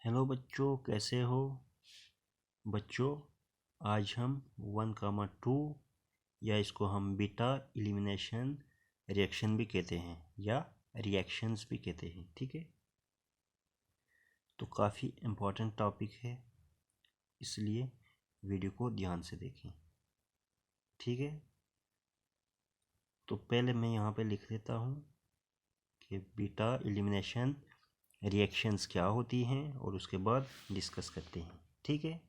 Hello बच्चों, कैसे हो बच्चों। आज हम 1,2 या इसको हम बीटा एलिमिनेशन रिएक्शन भी कहते हैं या रिएक्शंस भी कहते हैं। ठीक है, तो काफ़ी इम्पोर्टेंट टॉपिक है, इसलिए वीडियो को ध्यान से देखें। ठीक है, तो पहले मैं यहाँ पे लिख देता हूँ कि बीटा एलिमिनेशन रिएक्शंस क्या होती हैं और उसके बाद डिस्कस करते हैं। ठीक है,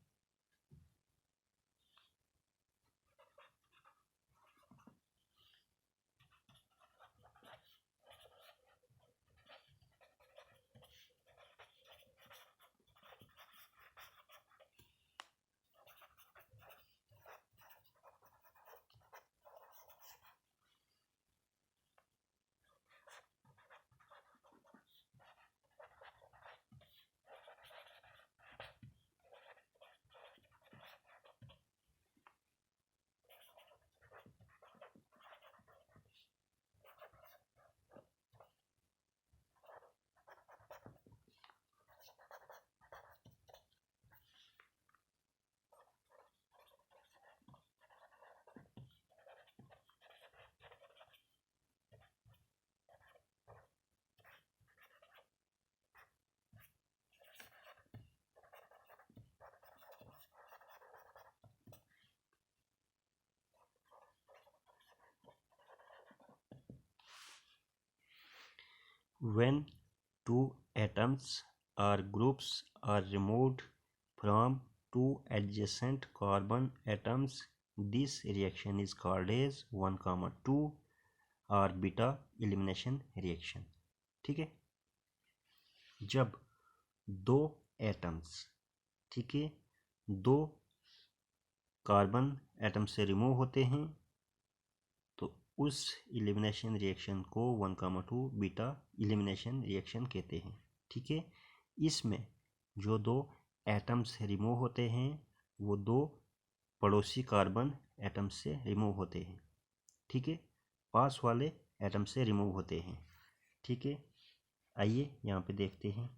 when two atoms or groups are removed from two adjacent carbon atoms, this reaction is called as 1,2 or beta elimination reaction. ठीक है, जब दो एटम्स, ठीक है, दो कार्बन एटम से रिमूव होते हैं तो उस एलिमिनेशन रिएक्शन को 1,2 बीटा एलिमिनेशन रिएक्शन कहते हैं। ठीक है, इसमें जो दो एटम्स रिमूव होते हैं वो दो पड़ोसी कार्बन एटम से रिमूव होते हैं। ठीक है, पास वाले एटम से रिमूव होते हैं। ठीक है, आइए यहाँ पे देखते हैं।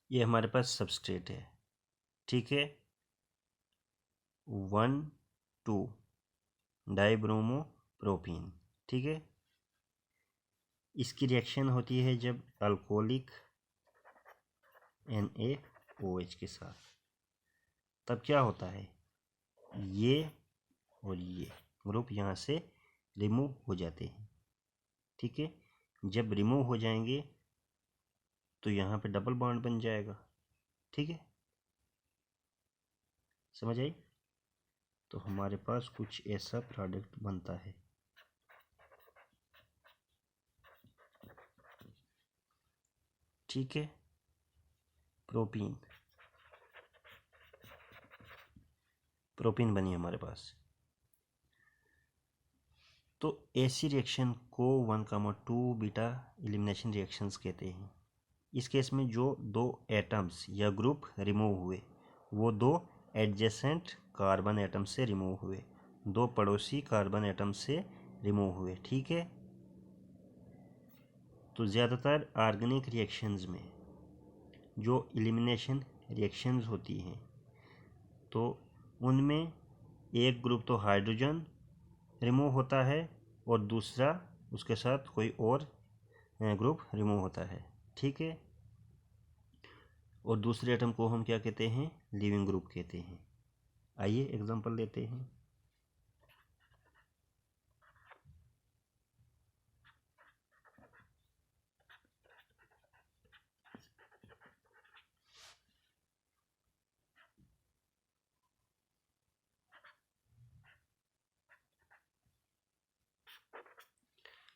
ये हमारे पास सबस्ट्रेट है। ठीक है, 1,2 डाइब्रोमोप्रोपीन। ठीक है, इसकी रिएक्शन होती है जब अल्कोहलिक NaOH के साथ, तब क्या होता है, ये और ये ग्रुप यहाँ से रिमूव हो जाते हैं। ठीक है, जब रिमूव हो जाएंगे तो यहाँ पे डबल बॉन्ड बन जाएगा। ठीक है, समझ आई? तो हमारे पास कुछ ऐसा प्रोडक्ट बनता है। ठीक है, प्रोपीन बनी हमारे पास। तो ऐसी रिएक्शन को 1,2 बीटा एलिमिनेशन रिएक्शंस कहते हैं। इस केस में जो दो एटम्स या ग्रुप रिमूव हुए वो दो एडजेसेंट कार्बन एटम से रिमूव हुए, दो पड़ोसी कार्बन एटम से रिमूव हुए। ठीक है, तो ज़्यादातर ऑर्गेनिक रिएक्शंस में जो एलिमिनेशन रिएक्शंस होती हैं तो उनमें एक ग्रुप तो हाइड्रोजन रिमूव होता है और दूसरा उसके साथ कोई और ग्रुप रिमूव होता है। ठीक है, और दूसरे एटम को हम क्या कहते हैं, लिविंग ग्रुप कहते हैं। आइए एग्जांपल लेते हैं।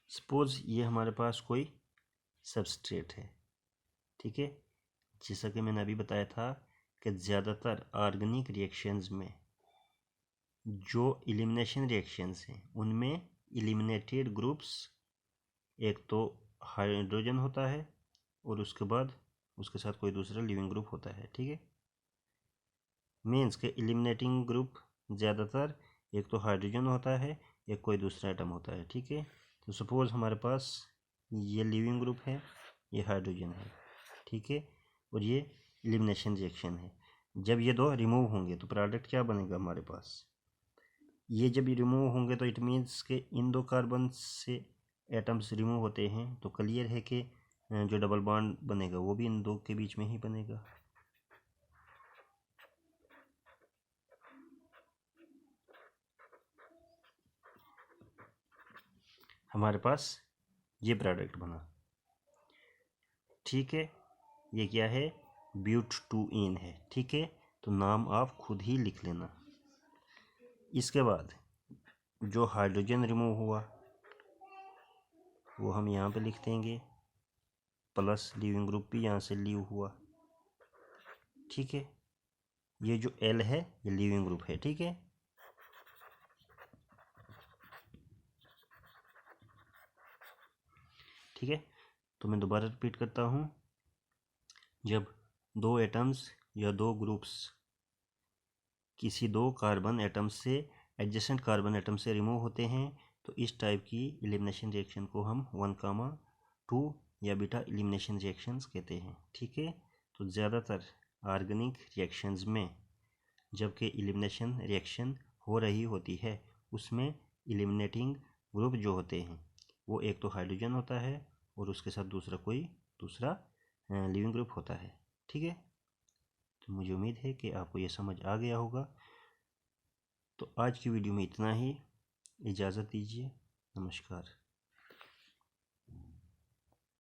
सपोज ये हमारे पास कोई सबस्ट्रेट है। ठीक है, जैसा कि मैंने अभी बताया था कि ज़्यादातर ऑर्गेनिक रिएक्शंस में जो एलिमिनेशन रिएक्शंस हैं उनमें एलिमिनेटेड ग्रुप्स एक तो हाइड्रोजन होता है और उसके बाद उसके साथ कोई दूसरा लिविंग ग्रुप होता है। ठीक है, मीन्स के एलिमिनेटिंग ग्रुप ज़्यादातर एक तो हाइड्रोजन होता है, एक कोई दूसरा एटम होता है। ठीक है, तो सपोज हमारे पास ये लिविंग ग्रुप है, ये हाइड्रोजन है। ठीक है, और ये एलिमिनेशन रिएक्शन है। जब ये दो रिमूव होंगे तो प्रोडक्ट क्या बनेगा हमारे पास, ये जब रिमूव होंगे तो इट मीन्स के इन दो कार्बन से एटम्स रिमूव होते हैं, तो क्लियर है कि जो डबल बॉन्ड बनेगा वो भी इन दो के बीच में ही बनेगा। हमारे पास ये प्रोडक्ट बना। ठीक है, ये क्या है, ब्यूट-टू-ईन है। ठीक है, तो नाम आप खुद ही लिख लेना। इसके बाद जो हाइड्रोजन रिमूव हुआ वो हम यहाँ पे लिख देंगे, प्लस लिविंग ग्रुप भी यहाँ से लीव हुआ। ठीक है, ये जो एल है ये लिविंग ग्रुप है। ठीक है, ठीक है, तो मैं दोबारा रिपीट करता हूँ। जब दो एटम्स या दो ग्रुप्स किसी दो कार्बन एटम से एडजेसेंट कार्बन एटम से रिमूव होते हैं तो इस टाइप की एलिमिनेशन रिएक्शन को हम 1,2 या बीटा एलिमिनेशन रिएक्शंस कहते हैं। ठीक है, तो ज़्यादातर ऑर्गेनिक रिएक्शंस में जबकि एलिमिनेशन रिएक्शन हो रही होती है उसमें एलिमिनेटिंग ग्रुप जो होते हैं वो एक तो हाइड्रोजन होता है और उसके साथ दूसरा लिविंग ग्रुप होता है। ठीक है, तो मुझे उम्मीद है कि आपको ये समझ आ गया होगा। तो आज की वीडियो में इतना ही, इजाज़त दीजिए, नमस्कार।